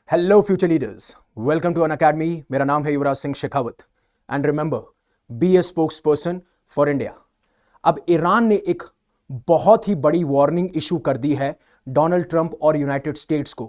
Hello future leaders, welcome to Unacademy. मेरा नाम है Yuvraj Singh Shekhawat and remember, be a spokesperson for India. अब Iran ने एक बहुत ही बड़ी वार्निंग इशू कर दी है डोनाल्ड ट्रंप और यूनाइटेड स्टेट्स को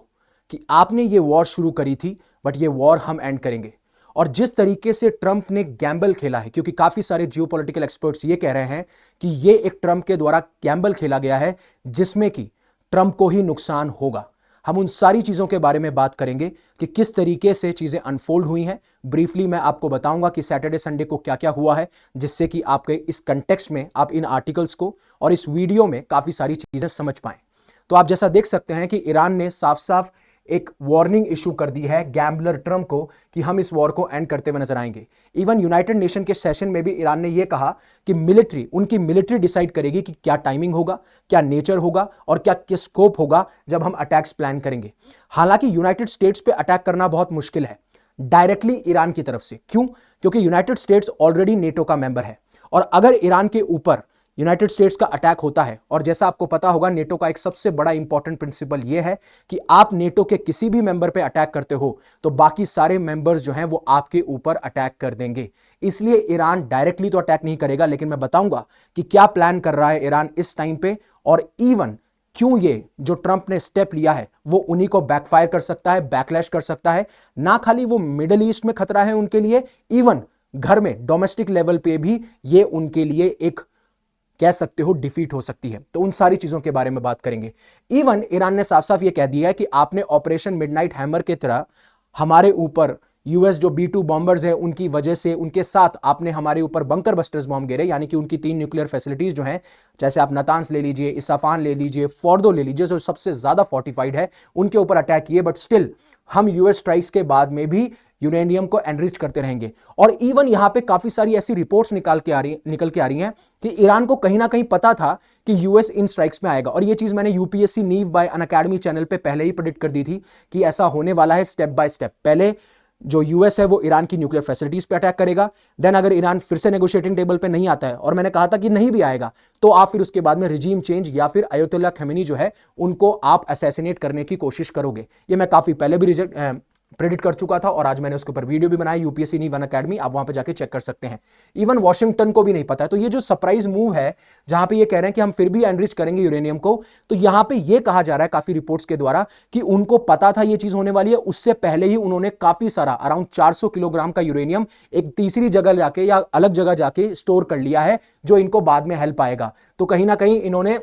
कि आपने ये वॉर शुरू करी थी बट ये वॉर हम एंड करेंगे। और जिस तरीके से ट्रंप ने गैम्बल खेला है, क्योंकि काफी सारे जियोपॉलिटिकल एक्सपर्ट्स ये कह रहे हैं कि ये एक ट्रंप के द्वारा गैम्बल खेला गया है जिसमें कि ट्रंप को ही नुकसान होगा। हम उन सारी चीजों के बारे में बात करेंगे कि किस तरीके से चीजें अनफोल्ड हुई हैं। ब्रीफली मैं आपको बताऊंगा कि सैटरडे संडे को क्या क्या हुआ है, जिससे कि आपके इस कंटेक्स्ट में आप इन आर्टिकल्स को और इस वीडियो में काफी सारी चीजें समझ पाएं। तो आप जैसा देख सकते हैं कि ईरान ने साफ साफ एक वार्निंग इशू कर दी है गैम्बलर ट्रंप को कि हम इस वॉर को एंड करते हुए नजर आएंगे। इवन यूनाइटेड नेशन के सेशन में भी ईरान ने यह कहा कि उनकी मिलिट्री डिसाइड करेगी कि क्या टाइमिंग होगा, क्या नेचर होगा और क्या स्कोप होगा जब हम अटैक्स प्लान करेंगे। हालांकि यूनाइटेड स्टेट्स पे अटैक करना बहुत मुश्किल है डायरेक्टली ईरान की तरफ से। क्यों? क्योंकि यूनाइटेड स्टेट्स ऑलरेडी नेटो का मेंबर है और अगर ईरान के ऊपर यूनाइटेड स्टेट्स का अटैक होता है, और जैसा आपको पता होगा नेटो का एक सबसे बड़ा इंपॉर्टेंट प्रिंसिपल यह है कि आप नेटो के किसी भी मेंबर पे अटैक करते हो तो बाकी सारे मेंबर्स जो हैं वो आपके ऊपर अटैक कर देंगे। इसलिए ईरान डायरेक्टली तो अटैक नहीं करेगा, लेकिन मैं बताऊंगा कि क्या प्लान कर रहा है ईरान इस टाइम पे, और इवन क्यों ये जो ट्रंप ने स्टेप लिया है वो उन्हीं को बैकफायर कर सकता है, बैकलैश कर सकता है। ना खाली वो मिडिल ईस्ट में खतरा है उनके लिए, इवन घर में डोमेस्टिक लेवल पे भी ये उनके लिए एक कह सकते हो डिफीट हो सकती है। तो उन सारी चीजों के बारे में बात करेंगे। इवन ईरान ने साफ साफ ये कह दिया है कि आपने ऑपरेशन मिडनाइट हैमर के तरह हमारे ऊपर यूएस जो B-2 बॉम्बर्स है उनकी वजह से उनके साथ आपने हमारे ऊपर बंकर बस्टर्स बॉम्ब गिरे, यानी कि उनकी 3 न्यूक्लियर फैसिलिटीज जो हैं, जैसे आप नतांस ले लीजिए, इस्फाहान ले लीजिए, फोर्दो ले लीजिए, जो सबसे ज्यादा फोर्टिफाइड है, उनके ऊपर अटैक किए। बट स्टिल हम यूएस स्ट्राइक्स के बाद में भी यूरेनियम को एनरिच करते रहेंगे। और इवन यहां पे काफी सारी ऐसी रिपोर्ट्स निकल के आ रही हैं कि ईरान को कहीं ना कहीं पता था कि यूएस इन स्ट्राइक्स में आएगा। और ये चीज मैंने यूपीएससी नीव बाय अनअकैडमी चैनल पे पहले ही प्रेडिक्ट कर दी थी कि ऐसा होने वाला है स्टेप बाय स्टेप। पहले जो यूएस है वो ईरान की न्यूक्लियर फैसिलिटीज पे अटैक करेगा, देन अगर ईरान फिर से नेगोशिएटिंग टेबल पे नहीं आता है, और मैंने कहा था कि नहीं भी आएगा, तो आप फिर उसके बाद में रिजीम चेंज या फिर अयतुल्ला खमेनी जो है उनको आप असैसिनेट करने की कोशिश करोगे। ये मैं काफी पहले भी प्रेडिक्ट कर चुका था और आज मैंने उसके ऊपर वीडियो भी बनाया, यूपीएससी नीव अनअकैडमी, आप वहां पे जाके चेक कर सकते हैं। इवन वॉशिंगटन को भी नहीं पता है। तो ये जो सरप्राइज मूव है जहां पे ये कह रहे हैं कि हम फिर भी एनरिच करेंगे यूरेनियम को, तो यहां पे ये कहा जा रहा है काफी रिपोर्ट्स के द्वारा कि उनको पता था ये चीज होने वाली है। उससे पहले ही उन्होंने काफी सारा अराउंड 400 किलोग्राम का यूरेनियम एक तीसरी जगह जाके या अलग जगह जाके स्टोर कर लिया है, जो इनको बाद में हेल्प आएगा। तो कहीं ना कहीं इन्होंने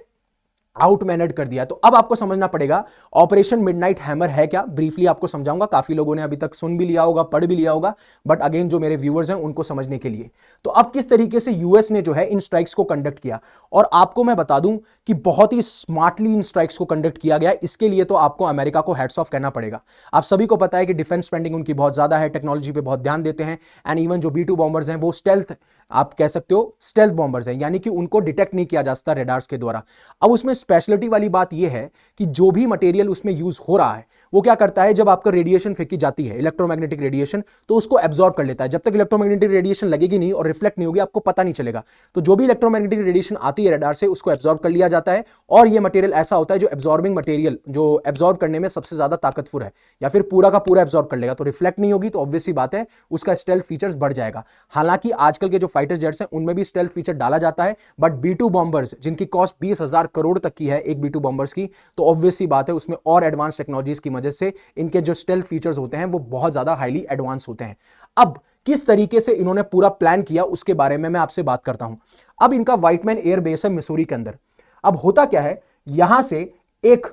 आउट मैनेज कर दिया। तो अब आपको समझना पड़ेगा ऑपरेशन मिडनाइट हैमर है क्या। ब्रीफली आपको समझाऊंगा, काफी लोगों ने अभी तक सुन भी लिया होगा, पढ़ भी लिया होगा, बट अगेन जो मेरे व्यूअर्स हैं उनको समझने के लिए। तो अब किस तरीके से यूएस ने जो है इन स्ट्राइक्स को कंडक्ट किया, और आपको मैं बता दूं कि बहुत ही स्मार्टली इन स्ट्राइक्स को कंडक्ट किया गया। इसके लिए तो आपको अमेरिका को हैट्स ऑफ कहना पड़ेगा। आप सभी को पता है कि डिफेंस स्पेंडिंग उनकी बहुत ज्यादा है, टेक्नोलॉजी पे बहुत ध्यान देते हैं, एंड इवन जो B-2 बॉम्बर्स हैं वो स्टेल्थ, आप कह सकते हो स्टेल्थ बॉम्बर्स हैं, यानी कि उनको डिटेक्ट नहीं किया जा सकता रेडार्स के द्वारा। अब उसमें स्पेशलिटी वाली बात यह है कि जो भी मटेरियल उसमें यूज हो रहा है वो क्या करता है, जब आपका रेडिएशन फेंकी जाती है, इलेक्ट्रोमैग्नेटिक रेडिएशन, तो उसको एब्जॉर्ब कर लेता है। जब तक इलेक्ट्रोमैग्नेटिक रेडिएशन लगेगी नहीं और रिफ्लेक्ट नहीं होगी, आपको पता नहीं चलेगा। तो जो भी इलेक्ट्रोमैग्नेटिक रेडिएशन आती है रडार से, उसको एब्जॉर्ब कर लिया जाता है। और ये मटेरियल ऐसा होता है जो एब्जॉर्बिंग मटेरियल, जो एब्जॉर्ब करने में सबसे ज्यादा ताकतवर है, या फिर पूरा का पूरा एब्जॉर्ब कर लेगा। तो रिफ्लेक्ट नहीं होगी, तो ऑब्वियस सी बात है उसका स्टेल्थ फीचर्स बढ़ जाएगा। हालांकि आजकल के जो फाइटर जेट्स हैं उनमें भी स्टेल्थ फीचर डाला जाता है, बट B-2 बॉम्बर्स जिनकी कॉस्ट 20,000 करोड़ तक की है एक B-2 बॉम्बर्स की, तो ऑब्वियस सी बात है उसमें और एडवांस टेक्नोलॉजीज की वजह से इनके जो स्टेल्थ फीचर्स होते हैं वो बहुत ज्यादा हाईली एडवांस होते हैं। अब किस तरीके से इन्होंने पूरा प्लान किया उसके बारे में मैं आपसे बात करता हूं। अब इनका व्हाइटमैन एयर बेस है मिसूरी के अंदर। अब होता क्या है, यहां से एक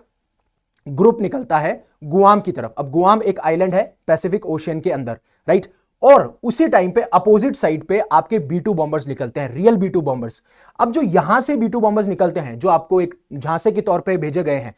ग्रुप निकलता है गुआम की तरफ। अब गुआम एक आइलैंड है पैसिफिक ओशियन के अंदर, राइट। और उसी टाइम पे अपोजिट साइड पे आपके B-2 बॉम्बर्स निकलते हैं, रियल B-2 बॉम्बर्स। अब जो यहां से B-2 बॉम्बर्स निकलते हैं, जो आपको एक झांसे के तौर पे भेजे गए हैं,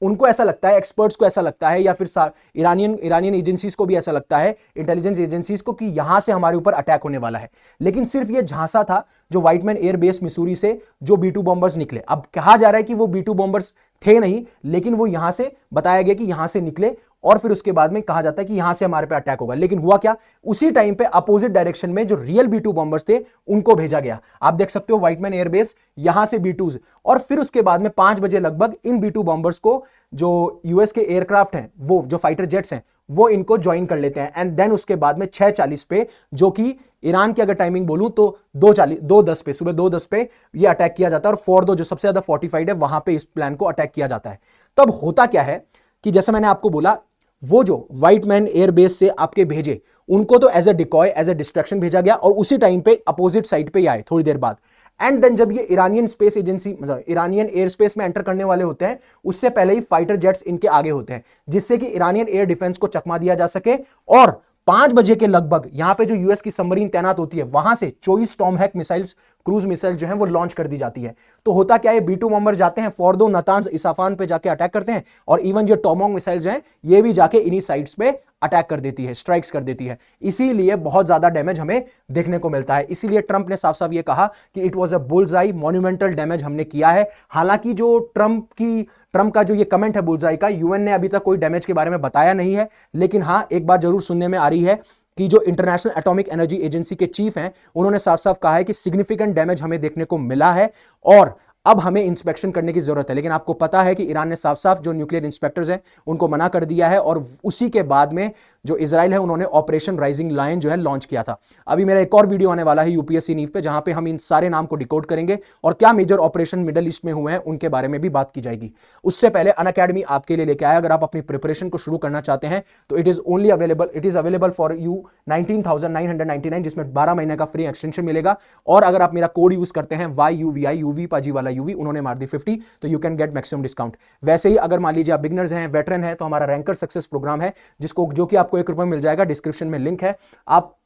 उनको ऐसा लगता है, एक्सपर्ट्स को ऐसा लगता है, या फिर इरानियन एजेंसीज को भी ऐसा लगता है, इंटेलिजेंस एजेंसीज को, कि यहां से हमारे ऊपर अटैक होने वाला है। लेकिन सिर्फ ये झांसा था जो व्हाइटमैन एयर बेस मिसूरी से जो B-2 बॉम्बर्स निकले। अब कहा जा रहा है कि वो B-2 बॉम्बर्स थे नहीं, लेकिन वो यहां से बताया गया कि यहां से निकले और फिर उसके बाद में कहा जाता है कि यहां से हमारे पे अटैक होगा। लेकिन हुआ क्या, उसी टाइम पे अपोजिट डायरेक्शन में जो रियल B2 बॉम्बर्स थे उनको भेजा गया। आप देख सकते हो व्हाइटमैन एयरबेस, यहां से B2s, और फिर उसके बाद में 5 बजे लगभग इन B2 बॉम्बर्स को जो यूएस के एयरक्राफ्ट हैं, वो जो फाइटर जेट्स हैं, वो इनको ज्वाइन कर लेते हैं। एंड देन उसके बाद में 6:40 पे, जो कि ईरान की अगर टाइमिंग बोलूं तो 2:10 पे, सुबह 2:10 पे ये अटैक किया जाता है, और फोर्डो जो सबसे ज्यादा फोर्टिफाइड है वहां पे इस प्लान को अटैक किया जाता है। तब होता क्या है कि जैसे मैंने आपको बोला, वो जो व्हाइट मैन एयरबेस से आपके भेजे, उनको तो as a decoy, as a distraction भेजा गया, और उसी टाइम पे अपोजिट साइड पे आए थोड़ी देर बाद। एंड देन जब ये ईरानियन स्पेस एजेंसी, मतलब ईरानियन एयर स्पेस में एंटर करने वाले होते हैं, उससे पहले ही फाइटर जेट्स इनके आगे होते हैं, जिससे कि ईरानियन एयर डिफेंस को चकमा दिया जा सके। और 5 बजे के लगभग यहां पे जो यूएस की सबमरीन तैनात होती है, वहां से 24 टॉमहैक मिसाइल्स, क्रूज मिसाइल जो है वो लॉन्च कर दी जाती है। तो होता क्या है, B2 बॉम्बर जाते हैं फोर्डो, नतांज, इसाफान पे जाके अटैक करते हैं, और इवन जो टोमोंग मिसाइल जो हैं ये भी जाके इन्हीं साइट्स पे अटैक कर देती है, स्ट्राइक्स कर देती है। इसीलिए बहुत ज्यादा डैमेज हमें देखने को मिलता है। इसीलिए ट्रंप ने साफ साफ ये कहा कि it was a bullseye, monumental damage हमने किया है। हालांकि जो ट्रंप का जो ये कमेंट है बुल्सआई का, यूएन ने अभी तक कोई डैमेज के बारे में बताया नहीं है, लेकिन हां एक बात जरूर सुनने में आ रही है कि जो इंटरनेशनल एटॉमिक एनर्जी एजेंसी के चीफ हैं, उन्होंने साफ साफ कहा है कि सिग्निफिकेंट डैमेज हमें देखने को मिला है, और अब हमें इंस्पेक्शन करने की जरूरत है। लेकिन आपको पता है कि ईरान ने साफ साफ जो न्यूक्लियर इंस्पेक्टर्स हैं उनको मना कर दिया है, और उसी के बाद में जो इजराइल है उन्होंने ऑपरेशन राइजिंग लायन जो है लॉन्च किया था। अभी मेरा एक और वीडियो आने वाला है यूपीएससी न्यूज़ पे, जहां पे हम इन सारे नाम को डिकोड करेंगे और क्या मेजर ऑपरेशन मिडल ईस्ट में हुए हैं उनके बारे में भी बात की जाएगी। उससे पहले अनअकैडमी आपके लिए लेके आया, अगर आप अपनी प्रिपरेशन को शुरू करना चाहते हैं तो it is available for you 19,999, जिसमें 12 महीने का फ्री एक्सटेंशन मिलेगा। और अगर आप मेरा कोड यूज करते हैं YUVI, यूवी पाजी वाला यूवी, उन्होंने मार दी 50, तो you can get maximum discount. वैसे ही अगर मान लीजिए आप बिगनर्स हैं, वेटरन है, तो हमारा रैंकर सक्सेस प्रोग्राम है, जो कि आपको ₹1 मिल जाएगा। डिस्क्रिप्शन में लिंक है, आप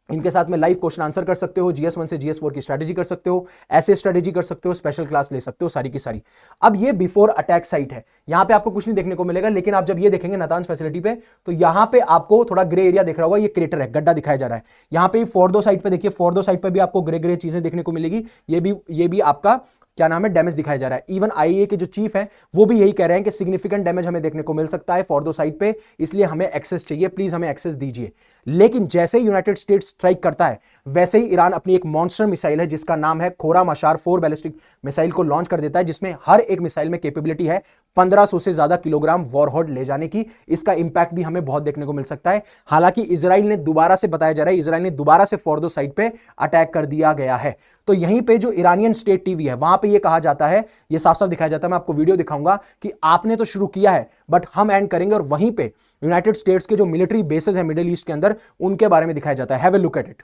इनके साथ में लाइव क्वेश्चन आंसर कर सकते हो, GS1 से GS4 की स्ट्रेटेजी कर सकते हो, ऐसे स्ट्रेटेजी कर सकते हो, स्पेशल क्लास ले सकते हो, सारी की सारी। अब ये बिफोर अटैक साइट है, यहां पे आपको कुछ नहीं देखने को मिलेगा, लेकिन आप जब ये देखेंगे नातांज फैसिलिटी पे, तो यहां पे आपको थोड़ा ग्रे एरिया दिख रहा होगा, ये क्रेटर है, गड्ढा दिखाया जा रहा है। यहां पे फोर्डो साइड पे देखिए, फोर्डो साइड पे भी आपको ग्रे ग्रे चीजें देखने को मिलेगी, ये भी आपका क्या नाम है, डैमेज दिखाया जा रहा है। इवन IAEA के जो चीफ हैं वो भी यही कह रहे हैं कि सिग्निफिकेंट डैमेज हमें देखने को मिल सकता है फोर्डो साइड पे, इसलिए हमें एक्सेस चाहिए, प्लीज हमें एक्सेस दीजिए। लेकिन जैसे ही यूनाइटेड स्टेट्स स्ट्राइक करता है, वैसे ही ईरान अपनी एक मॉन्स्टर मिसाइल है जिसका नाम है खोरा मशार 4 बैलिस्टिक मिसाइल को लॉन्च कर देता है, जिसमें हर एक मिसाइल में कैपेबिलिटी है 1500 से ज्यादा किलोग्राम वॉरहेड ले जाने की। इसका इंपैक्ट भी हमें बहुत देखने को मिल सकता है। हालांकि इजराइल ने दोबारा से, बताया जा रहा है, इजराइल ने दोबारा से फोर्डो साइड पे अटैक कर दिया गया है। तो यहीं पे जो ईरानियन स्टेट टीवी है, वहां पे ये कहा जाता है, ये साफ साफ दिखाया जाता है, मैं आपको वीडियो दिखाऊंगा कि आपने तो शुरू किया है बट हम एंड करेंगे, और वहीं पे यूनाइटेड स्टेट्स के जो मिलिट्री बेसेस हैं मिडिल ईस्ट के अंदर, उनके बारे में दिखाया जाता है। Have a look at it.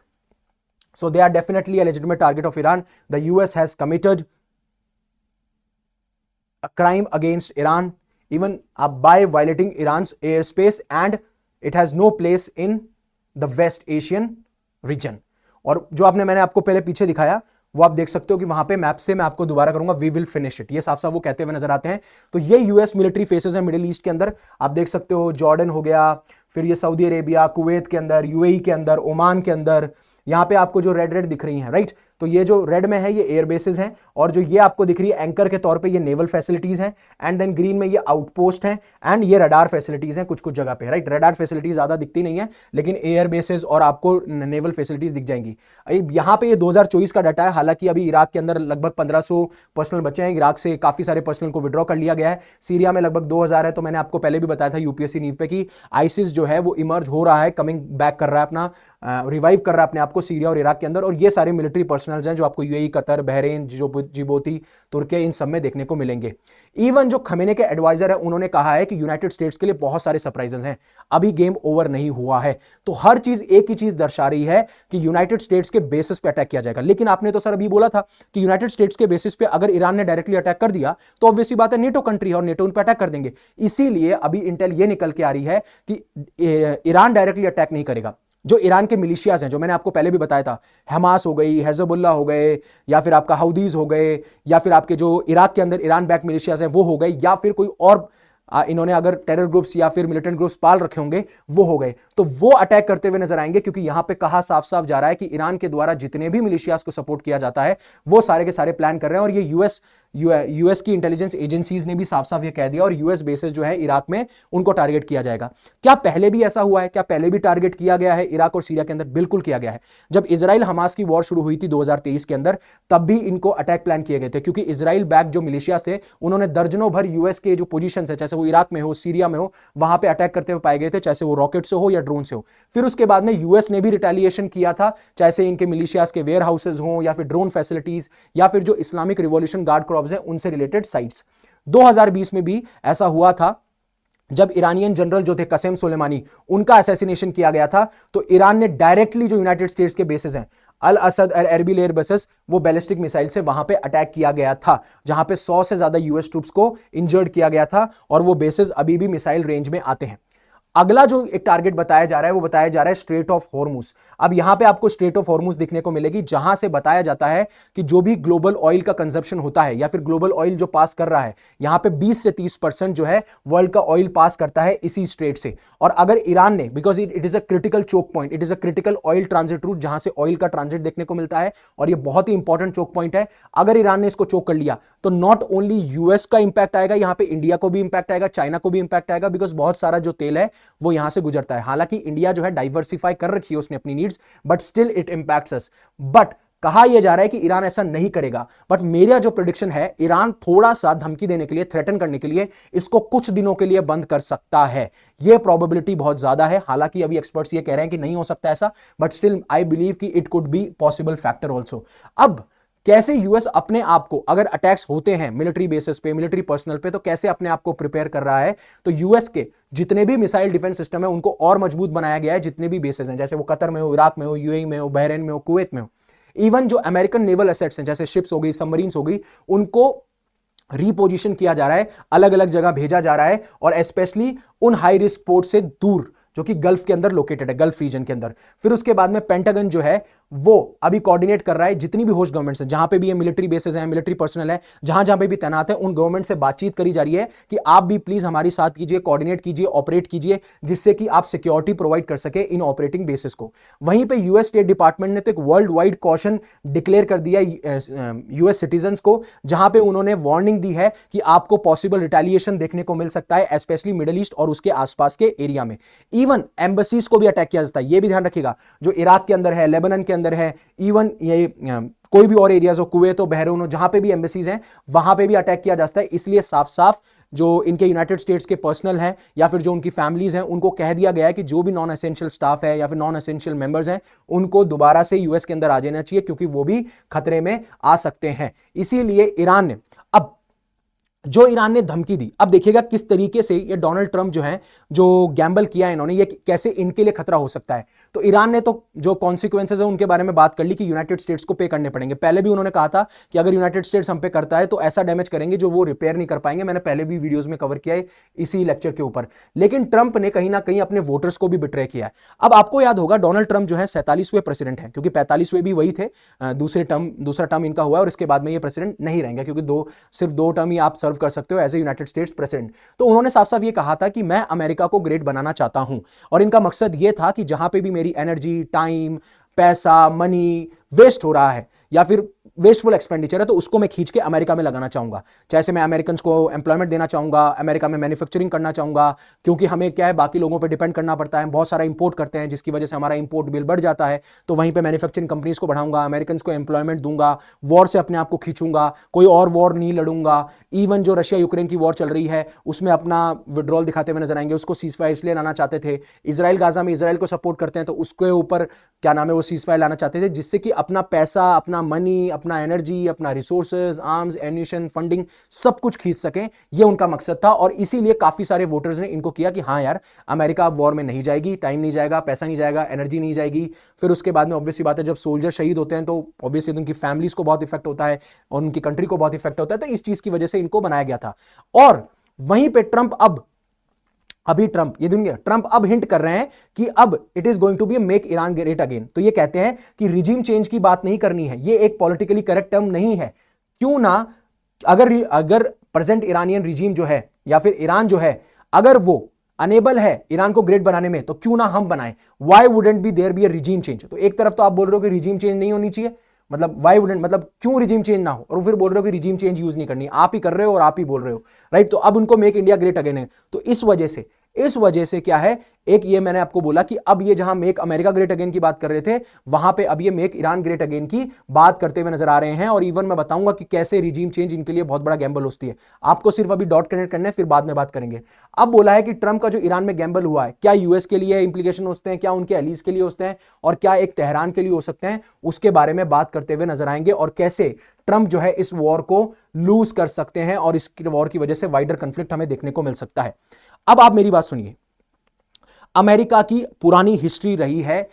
So they are definitely a legitimate target of Iran. The US has committed a crime against Iran even by violating Iran's airspace, and it has no place in the West Asian region। और जो मैंने आपको पहले पीछे दिखाया, वो आप देख सकते हो कि वहां पे मैप्स थे, मैं आपको दोबारा करूंगा, वी विल फिनिश इट, ये साफ साफ वो कहते हुए नजर आते हैं। तो ये यूएस मिलिट्री फेसेस है मिडिल ईस्ट के अंदर, आप देख सकते हो, जॉर्डन हो गया, फिर ये सऊदी अरेबिया, कुवैत के अंदर, यूएई के अंदर, ओमान के अंदर। यहां पे आपको जो रेड रेड दिख रही हैं, राइट, तो ये जो रेड में है ये एयर बेसेस हैं, और जो ये आपको दिख रही है एंकर के तौर पे, ये नेवल फैसिलिटीज हैं, एंड देन ग्रीन में ये आउटपोस्ट हैं, एंड ये रडार फैसिलिटीज हैं कुछ कुछ जगह पे, राइट। रडार फैसिलिटीज ज्यादा दिखती नहीं है, लेकिन एयर बेसेस और आपको नेवल फैसिलिटीज दिख जाएंगी। यहां पे ये 2024 का डाटा है, हालांकि अभी इराक के अंदर लगभग 1500 पर्सनल बचे हैं, इराक से काफी सारे पर्सनल को विड्रॉ कर लिया गया है, सीरिया में लगभग 2000 है। तो मैंने आपको पहले भी बताया था यूपीएससी न्यूज़ पे कि आइसिस जो है वो इमर्ज हो रहा है, कमिंग बैक कर रहा है, अपना रिवाइव कर रहा है अपने आप को सीरिया और इराक के अंदर, और ये सारे मिलिट्री पर्सनल्स हैं जो आपको यूएई, कतर, बहरीन, जिबूती, तुर्की, इन सब में देखने को मिलेंगे। इवन जो खमेने के एडवाइजर है, उन्होंने कहा है कि यूनाइटेड स्टेट्स के लिए बहुत सारे सरप्राइजेस हैं, अभी गेम ओवर नहीं हुआ है। तो हर चीज एक ही चीज दर्शा रही है कि यूनाइटेड स्टेट्स के बेसिस पे अटैक किया जाएगा। लेकिन आपने तो सर अभी बोला था कि यूनाइटेड स्टेट्स के बेसिस पे अगर ईरान ने डायरेक्टली अटैक कर दिया तो ऑब्वियसली बात है नेटो कंट्री है और नेटो उन पर अटैक कर देंगे। इसीलिए अभी इंटेल ये निकल के आ रही है कि ईरान डायरेक्टली अटैक नहीं करेगा। जो ईरान के मिलिशियाज हैं, जो मैंने आपको पहले भी बताया था, हमास हो गई, हिजबुल्लाह हो गए, या फिर आपका हाउदीज हो गए, या फिर आपके जो इराक के अंदर ईरान बैक मिलिशियाज हैं वो हो गए, या फिर कोई और इन्होंने अगर टेरर ग्रुप्स या फिर मिलिटेंट ग्रुप्स पाल रखे होंगे वो हो गए, तो वो अटैक करते हुए नजर आएंगे। क्योंकि यहां पे कहा साफ साफ जा रहा है कि ईरान के द्वारा जितने भी मिलिशियाज को सपोर्ट किया जाता है वो सारे के सारे प्लान कर रहे हैं, और ये यूएस यूएस की इंटेलिजेंस एजेंसीज ने भी साफ साफ ये कह दिया, और यूएस बेसेस जो है इराक में उनको टारगेट किया जाएगा। क्या पहले भी ऐसा हुआ है? क्या पहले भी टारगेट किया गया है इराक और सीरिया के अंदर? बिल्कुल किया गया है। जब इजराइल हमास की वॉर शुरू हुई थी 2023 के अंदर, तब भी इनको अटैक प्लान किए गए थे, क्योंकि इजराइल बैक जो मिलिशियास थे उन्होंने दर्जनों भर यूएस के जो पोजीशन है, चाहे वो इराक में हो, सीरिया में हो, वहां पे अटैक करते हुए पाए गए थे, चाहे वो रॉकेट से हो या ड्रोन से हो। फिर उसके बाद में यूएस ने भी रिटेलिएशन किया था, चाहे इनके मिलिशियास के वेयर हाउसेज हो या फिर ड्रोन फैसिलिटीज या फिर जो इस्लामिक रिवॉल्यूशन गार्ड क्रॉप्स हैं उनसे रिलेटेड साइट्स। 2020 में भी ऐसा हुआ था, जब ईरानियन जनरल जो थे कसेम सुलेमानी, उनका असैसिनेशन किया गया था, तो ईरान ने डायरेक्टली जो यूनाइटेड स्टेट्स के बेसेस हैं, अल असद और एरबिल एयर बेसेस, वो बैलिस्टिक मिसाइल से वहां पे अटैक किया गया था, जहां पे 100 से ज्यादा यूएस ट्रूप्स को इंजर्ड किया गया था, और वो बेसेस अभी भी मिसाइल रेंज में आते हैं। अगला जो एक टारगेट बताया जा रहा है वो बताया जा रहा है स्ट्रेट ऑफ हॉर्मुज। अब यहां पे आपको स्ट्रेट ऑफ हॉर्मुज दिखने को मिलेगी, जहां से बताया जाता है कि जो भी ग्लोबल ऑयल का कंजप्शन होता है या फिर ग्लोबल ऑयल जो पास कर रहा है, यहां पे 20 से 30% जो है वर्ल्ड का ऑयल पास करता है इसी स्ट्रेट से। और अगर ईरान ने, because it is a critical choke point, it is a critical oil transit route जहां से ऑयल का ट्रांजिट देखने को मिलता है, और ये बहुत ही इंपॉर्टेंट चोक पॉइंट है। अगर ईरान ने इसको चोक कर लिया तो नॉट ओनली यूएस का इंपैक्ट आएगा, यहां पे इंडिया को भी इंपैक्ट आएगा, चाइना को भी इंपैक्ट आएगा, बिकॉज बहुत सारा जो तेल है वो यहां से गुजरता है। हालांकि इंडिया जो है डाइवर्सिफाई कर रखी है उसने अपनी needs, but still it impacts us. But कहा यह जा रहा है कि ईरान ऐसा नहीं करेगा, बट मेरा जो प्रेडिक्शन है, ईरान थोड़ा सा धमकी देने के लिए, थ्रेटन करने के लिए इसको कुछ दिनों के लिए बंद कर सकता है। यह प्रोबेबिलिटी बहुत ज्यादा है। हालांकि अभी एक्सपर्ट्स ये कह रहे हैं कि नहीं हो सकता ऐसा, बट स्टिल आई बिलीव कि it could be possible factor also. अब कैसे यूएस अपने आप को, अगर अटैक्स होते हैं मिलिट्री बेसिस पे, मिलिट्री पर्सनल पे, तो कैसे अपने आप को प्रिपेयर कर रहा है? तो यूएस के जितने भी मिसाइल डिफेंस सिस्टम है उनको और मजबूत बनाया गया है, जितने भी बेसिस हैं, जैसे वो कतर में हो, इराक में हो, यूएई में हो, बहरीन में हो, कुवैत में हो। इवन जो अमेरिकन नेवल एसेट्स हैं, जैसे शिप्स हो गई, सबमरीन्स हो गई, उनको रिपोजिशन किया जा रहा है, अलग अलग जगह भेजा जा रहा है, और स्पेशली उन हाई रिस्क पोर्ट से दूर जो कि गल्फ के अंदर लोकेटेड है, गल्फ रीजन के अंदर। फिर उसके बाद में पेंटागन जो है वो अभी कोऑर्डिनेट कर रहा है जितनी भी होस्ट गवर्नमेंट्स हैं, जहां पे भी ये मिलिट्री बेसेस हैं, मिलिट्री पर्सनल है, जहां जहां पे भी तैनात है, उन गवर्नमेंट से बातचीत करी जा रही है कि आप भी प्लीज हमारी साथ कीजिए, कोऑर्डिनेट कीजिए, ऑपरेट कीजिए, जिससे कि आप सिक्योरिटी प्रोवाइड कर सके इन ऑपरेटिंग बेसिस को। वहीं पे यूएस स्टेट डिपार्टमेंट ने तो एक वर्ल्ड वाइड कॉशन डिक्लेयर कर दिया यूएस सिटीजन्स को, जहां पे उन्होंने वार्निंग दी है कि आपको पॉसिबल रिटेलिएशन देखने को मिल सकता है, स्पेशली मिडिल ईस्ट और उसके आसपास के एरिया में। इवन एम्बसीज को भी अटैक किया जाता है, यह भी ध्यान रखिएगा, जो इराक के अंदर है, लेबनान के अंदर है, इवन ये कोई भी और एरियाज हो, कुवैत हो, बहरीन हो, जहां पे भी एम्बेसीज हैं वहां पे भी अटैक किया जाता है। इसलिए साफ साफ जो इनके यूनाइटेड स्टेट्स के पर्सनल हैं या फिर जो उनकी फैमिलीज हैं, उनको कह दिया गया है कि जो भी नॉन एसेंशियल स्टाफ है या फिर नॉन एसेंशियल मेंबर्स हैं, उनको दोबारा से यूएस के अंदर आ जाना चाहिए, क्योंकि वो भी खतरे में आ सकते हैं। इसीलिए ईरान ने, अब जो ईरान ने धमकी दी, अब देखिएगा किस तरीके से ये डोनाल्ड ट्रंप जो है, जो गैम्बल किया है इन्होंने, ये कैसे इनके लिए खतरा हो सकता है। तो ईरान ने तो जो कॉन्सिक्वेंसेज है उनके बारे में बात कर ली कि यूनाइटेड स्टेट्स को पे करने पड़ेंगे। पहले भी उन्होंने कहा था कि अगर यूनाइटेड स्टेट्स हम पे करता है तो ऐसा डैमेज करेंगे जो वो रिपेयर नहीं कर पाएंगे। मैंने पहले भी वीडियोस में कवर किया है इसी लेक्चर के ऊपर। लेकिन ट्रंप ने कहीं ना कहीं अपने वोटर्स को भी बिट्रे किया है। अब आपको याद होगा डोनाल्ड ट्रंप जो है 47वें प्रेसिडेंट है, क्योंकि 45वें भी वही थे, दूसरा टर्म इनका हुआ है, और इसके बाद में ये प्रेसिडेंट नहीं रहेंगे, क्योंकि सिर्फ 2 टर्म ही आप सर्व कर सकते हो as a United States president. तो उन्होंने साफ साफ ये कहा था कि मैं अमेरिका को ग्रेट बनाना चाहता हूं, और इनका मकसद ये था कि जहां पे भी मेरी एनर्जी, टाइम, पैसा, मनी वेस्ट हो रहा है या फिर वेस्टफुल एक्सपेंडिचर है, तो उसको मैं खींच के अमेरिका में लगाना चाहूंगा। जैसे मैं अमेरिकन को एम्प्लॉयमेंट देना चाहूंगा, अमेरिका में मैन्युफैक्चरिंग करना चाहूंगा, क्योंकि हमें क्या है, बाकी लोगों पे डिपेंड करना पड़ता है, बहुत सारा इंपोर्ट करते हैं, जिसकी वजह से हमारा इंपोर्ट बिल बढ़ जाता है। तो वहीं पे मैन्युफैक्चरिंग कंपनीज को बढ़ाऊंगा, अमेरिकन को एम्प्लॉयमेंट दूंगा, वॉर से अपने आप को खींचूंगा, कोई और वॉर नहीं लड़ूंगा। इवन जो रशिया यूक्रेन की वॉर चल रही है उसमें अपना विड्रॉल दिखाते हुए नजर आएंगे, उसको सीजफायर इसलिए लाना चाहते थे। इसराइल गाजा में इसराइल को सपोर्ट करते हैं, तो उसके ऊपर क्या नाम है, वो सीजफायर लाना चाहते थे, जिससे कि अपना पैसा, अपना मनी, अपना एनर्जी, अपना रिसोर्सेज, आर्म्स, एम्यूनिशन, फंडिंग सब कुछ खींच सकें। यह उनका मकसद था, और इसीलिए काफी सारे वोटर्स ने इनको किया कि हाँ यार, अमेरिका अब वॉर में नहीं जाएगी, टाइम नहीं जाएगा, पैसा नहीं जाएगा, एनर्जी नहीं जाएगी। फिर उसके बाद में ऑब्वियसली बात है, जब सोल्जर शहीद होते हैं तो ऑब्वियसली उनकी फैमिलीज को बहुत इफेक्ट होता है और उनकी कंट्री को बहुत इफेक्ट होता है। तो इस चीज की वजह से इनको बनाया गया था। और वहीं पे ट्रंप ट्रंप अब हिंट कर रहे हैं कि अब it is going to be make Iran great again. तो ये कहते हैं कि रिजीम चेंज की बात नहीं करनी है, ये एक पॉलिटिकली करेक्ट टर्म नहीं है। क्यों ना, अगर प्रेजेंट ईरानियन रिजीम जो है या फिर ईरान जो है, अगर वो अनेबल है ईरान को ग्रेट बनाने में, तो क्यों ना हम बनाएं। Why wouldn't be there be a regime change. तो एक तरफ तो आप बोल रहे हो कि रिजीम चेंज नहीं होनी चाहिए, मतलब वाई वुडंट, मतलब क्यों रिजीम चेंज ना हो, और फिर बोल रहे हो कि रिजीम चेंज यूज नहीं करनी, आप ही कर रहे हो और आप ही बोल रहे हो, राइट। तो अब उनको मेक इंडिया ग्रेट अगेन है। तो इस वजह से क्या है, एक ये मैंने आपको बोला कि अब ये जहां मेक अमेरिका ग्रेट अगेन की बात कर रहे थे, वहां पे अब ये मेक ईरान ग्रेट अगेन की बात करते हुए नजर आ रहे हैं। और इवन मैं बताऊंगा कि कैसे रिजीम चेंज इनके लिए बहुत बड़ा गैम्बल होती है। आपको सिर्फ अभी डॉट कनेक्ट करना है, फिर बाद में बात करेंगे। अब बोला है कि ट्रंप का जो ईरान में गैम्बल हुआ है, क्या यूएस के लिए इंप्लीकेशन होते हैं, क्या उनके एलीज के लिए होते हैं, और क्या एक तेहरान के लिए हो सकते हैं, उसके बारे में बात करते हुए नजर आएंगे। और कैसे ट्रंप जो है इस वॉर को लूज कर सकते हैं और इस वॉर की वजह से वाइडर कंफ्लिक्ट हमें देखने को मिल सकता है। अब आप मेरी बात सुनिए, अमेरिका की पुरानी हिस्ट्री रही है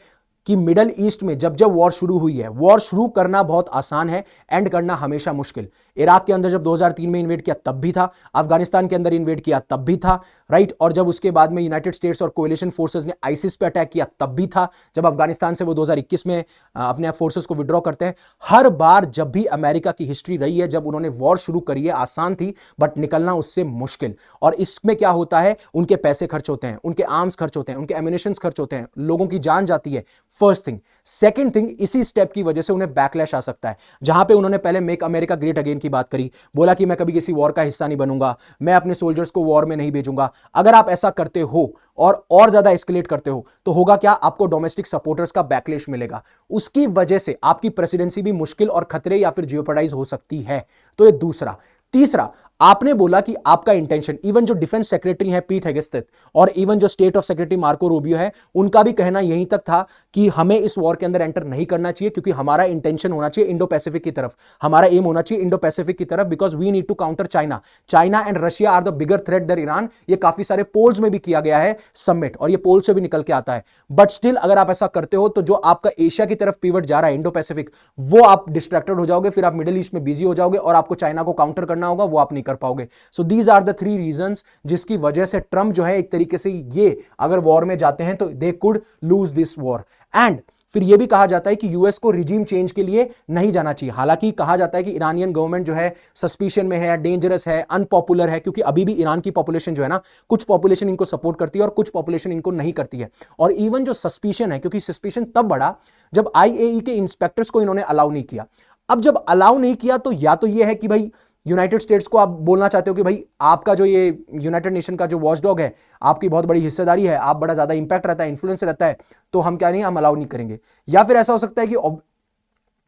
कि मिडल ईस्ट में जब जब वॉर शुरू हुई है, वॉर शुरू करना बहुत आसान है, एंड करना हमेशा मुश्किल। इराक के अंदर जब 2003 में इन्वेड किया तब भी था, अफगानिस्तान के अंदर इन्वेड किया तब भी था, राइट। और जब उसके बाद में यूनाइटेड स्टेट्स और कोएलिशन फोर्सेस ने आईसिस पे अटैक किया तब भी था, जब अफगानिस्तान से वो 2021 में अपने फोर्सेस को विड्रॉ करते हैं। हर बार जब भी अमेरिका की हिस्ट्री रही है, जब उन्होंने वॉर शुरू करी है, आसान थी बट निकलना उससे मुश्किल। और इसमें क्या होता है, उनके पैसे खर्च होते हैं, उनके आर्म्स खर्च होते हैं, उनके एम्यूनिशन खर्च होते हैं, लोगों की जान जाती है, फर्स्ट थिंग। सेकंड थिंग, इसी स्टेप की वजह से उन्हें बैकलैश आ सकता है। जहां पे उन्होंने पहले मेक अमेरिका ग्रेट अगेन की बात करी, बोला कि मैं कभी किसी वॉर का हिस्सा नहीं बनूंगा, मैं अपने सोल्जर्स को वॉर में नहीं भेजूंगा। अगर आप ऐसा करते हो और ज्यादा एस्केलेट करते हो, तो होगा क्या, आपको डोमेस्टिक सपोर्टर्स का बैकलैश मिलेगा। उसकी वजह से आपकी प्रेसिडेंसी भी मुश्किल और खतरे या फिर जियोपर्डाइज हो सकती है। तो ये दूसरा। तीसरा, आपने बोला कि आपका इंटेंशन, इवन जो डिफेंस सेक्रेटरी है पीट हेगेसेथ और इवन जो state of secretary Marco Rubio है, उनका भी कहना यहीं तक था कि हमें इस वॉर के अंदर एंटर नहीं करना चाहिए, क्योंकि हमारा इंटेंशन होना चाहिए इंडो पैसिफिक की तरफ, हमारा एम होना चाहिए इंडो पैसिफिक की तरफ, because we need to counter China. China and Russia are the bigger threat there Iran. ये काफी सारे पोल्स में भी किया गया है समिट, और ये पोल से भी निकल के आता है। बट स्टिल अगर आप ऐसा करते हो, तो जो आपका एशिया की तरफ पिवट जा रहा है, इंडो पैसिफिक, वो आप डिस्ट्रैक्टेड हो जाओगे, फिर आप मिडिल ईस्ट में बिजी हो जाओगे, और आपको चाइना को काउंटर करना होगा, वो आप नहीं कर पाओगे। So these are the 3 reasons जिसकी वजह से ट्रंप जो है एक तरीके से, ये अगर वॉर में जाते हैं तो they could lose this war. And फिर यह भी कहा जाता है कि यूएस को रिजीम चेंज के लिए नहीं जाना चाहिए। हालांकि कहा जाता है कि ईरानियन गवर्नमेंट जो है सस्पिशन में है, डेंजरस है, अनपॉपुलर है, क्योंकि अभी भी ईरान की पॉपुलेशन जो है ना, कुछ पॉपुलेशन इनको सपोर्ट करती है और कुछ पॉपुलेशन इनको नहीं करती है। और इवन जो सस्पिशन है, क्योंकि सस्पिशन तब बढ़ा जब आईएई के इंस्पेक्टर्स को इन्होंने अलाउ नहीं किया। अब जब अलाउ नहीं किया, तो या तो यह है कि भाई यूनाइटेड स्टेट्स को आप बोलना चाहते हो कि भाई आपका जो ये यूनाइटेड नेशन का जो वॉचडॉग है, आपकी बहुत बड़ी हिस्सेदारी है, आप बड़ा ज्यादा इंपैक्ट रहता है, इन्फ्लुएंस रहता है, तो हम क्या नहीं, हम अलाउ नहीं करेंगे। या फिर ऐसा हो सकता है कि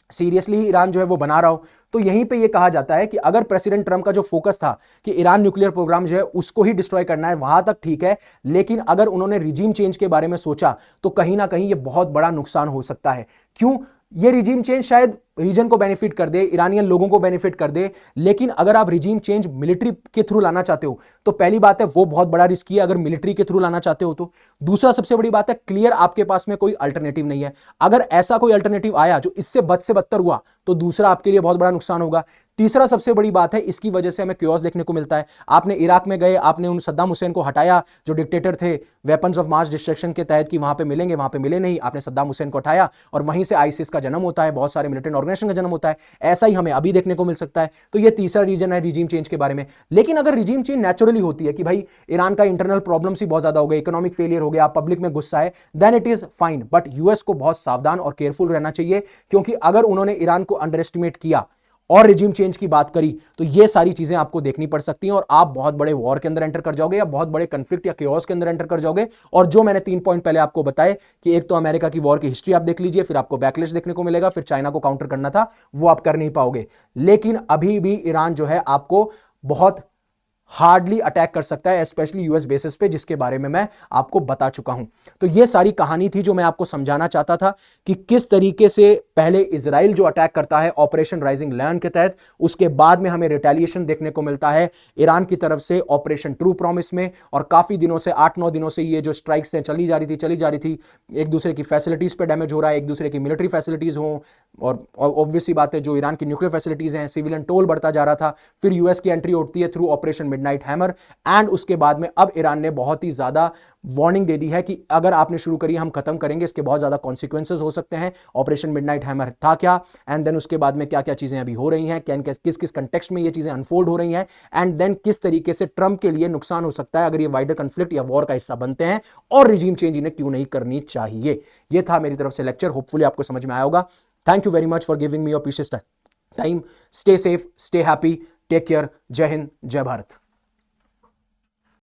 सीरियसली ही ईरान जो है वो बना रहा हो। तो यहीं पे ये कहा जाता है कि अगर प्रेसिडेंट ट्रंप का जो फोकस था कि ईरान न्यूक्लियर प्रोग्राम जो है उसको ही डिस्ट्रॉय करना है, वहां तक ठीक है, लेकिन अगर उन्होंने रिजीम चेंज के बारे में सोचा, तो कहीं ना कहीं ये बहुत बड़ा नुकसान हो सकता है। क्यों? ये रिजीम चेंज शायद रीजन को बेनिफिट कर दे, ईरानियन लोगों को बेनिफिट कर दे, लेकिन अगर आप रिजीम चेंज मिलिट्री के थ्रू लाना चाहते हो, तो पहली बात है वो बहुत बड़ा रिस्क है, अगर मिलिट्री के थ्रू लाना चाहते हो तो। दूसरा सबसे बड़ी बात है, क्लियर आपके पास में कोई अल्टरनेटिव नहीं है। अगर ऐसा कोई अल्टरनेटिव आया जो इससे बद से बदतर हुआ, तो दूसरा आपके लिए बहुत बड़ा नुकसान होगा। तीसरा सबसे बड़ी बात है, इसकी वजह से हमें क्योस देखने को मिलता है। आपने इराक में गए, आपने उन सद्दाम हुसैन को हटाया, जो डिक्टेटर थे वेपन्स ऑफ मास डिस्ट्रक्शन के तहत, कि वहां पे मिलेंगे, वहां पे मिले नहीं, आपने सद्दाम हुसैन को हटाया, और वहीं से आईसिस का जन्म होता है, बहुत सारे मिलिटेंट ऑर्गेनाइजेशन का जन्म होता है। ऐसा ही हमें अभी देखने को मिल सकता है। तो ये तीसरा रीजन है रिजीम चेंज के बारे में। लेकिन अगर रिजीम चेंज नेचुरली होती है कि भाई ईरान का इंटरनल प्रॉब्लम्स ही बहुत ज्यादा हो गए, इकोनॉमिक फेलियर हो गया, पब्लिक में गुस्सा है, then it is fine. But US को बहुत सावधान और केयरफुल रहना चाहिए, क्योंकि अगर उन्होंने ईरान को अंडर एस्टिमेट किया और रिजीम चेंज की बात करी, तो ये सारी चीजें आपको देखनी पड़ सकती हैं, और आप बहुत बड़े वॉर के अंदर एंटर कर जाओगे, या बहुत बड़े कंफ्लिक्ट या केओस के अंदर एंटर कर जाओगे। और जो मैंने 3 पॉइंट पहले आपको बताए कि एक तो अमेरिका की वॉर की हिस्ट्री आप देख लीजिए, फिर आपको बैकलैश देखने को मिलेगा, फिर चाइना को काउंटर करना था, वो आप कर नहीं पाओगे। लेकिन अभी भी ईरान जो है आपको बहुत हार्डली अटैक कर सकता है, स्पेशली यूएस बेसिस पे, जिसके बारे में मैं आपको बता चुका हूं। तो ये सारी कहानी थी जो मैं आपको समझाना चाहता था कि किस तरीके से पहले इजराइल जो अटैक करता है ऑपरेशन राइजिंग लायन के तहत, उसके बाद में हमें रिटेलिएशन देखने को मिलता है ईरान की तरफ से ऑपरेशन ट्रू प्रॉमिस में। और काफी दिनों से, 8-9 दिनों से ये जो स्ट्राइक्स चली जा रही थी, एक दूसरे की फैसिलिटीज पे डैमेज हो रहा है, एक दूसरे की मिलिट्री फैसिलिटीज हो, और ऑब्वियसली बात है जो ईरान की न्यूक्लियर फैसिलिटीज हैं, सिविलियन टोल बढ़ता जा रहा था। फिर यूएस की एंट्री होती है through operation midnight hammer, and उसके बाद में अब ईरान ने बहुत ही ज्यादा वार्निंग दे दी है कि अगर आपने शुरू करी हम खत्म करेंगे, इसके बहुत ज्यादा कॉन्सिक्वेंसेस हो सकते हैं। ऑपरेशन मिडनाइट हैमर था क्या, एंड देन उसके बाद में क्या क्या चीजें अभी हो रही हैं, किस किस कंटेक्स्ट में ये चीजें अनफोल्ड हो रही हैं, एंड देन किस तरीके से ट्रंप के लिए नुकसान हो सकता है अगर ये वाइडर कंफ्लिक्ट या वॉर का हिस्सा बनते हैं, और रिजीम चेंज इन्हें क्यों नहीं करनी चाहिए। ये था मेरी तरफ से लेक्चर, होपफुली आपको समझ में आया होगा। Thank you very much for giving me your precious time. Stay safe, stay happy, take care. जय हिंद, जय भारत.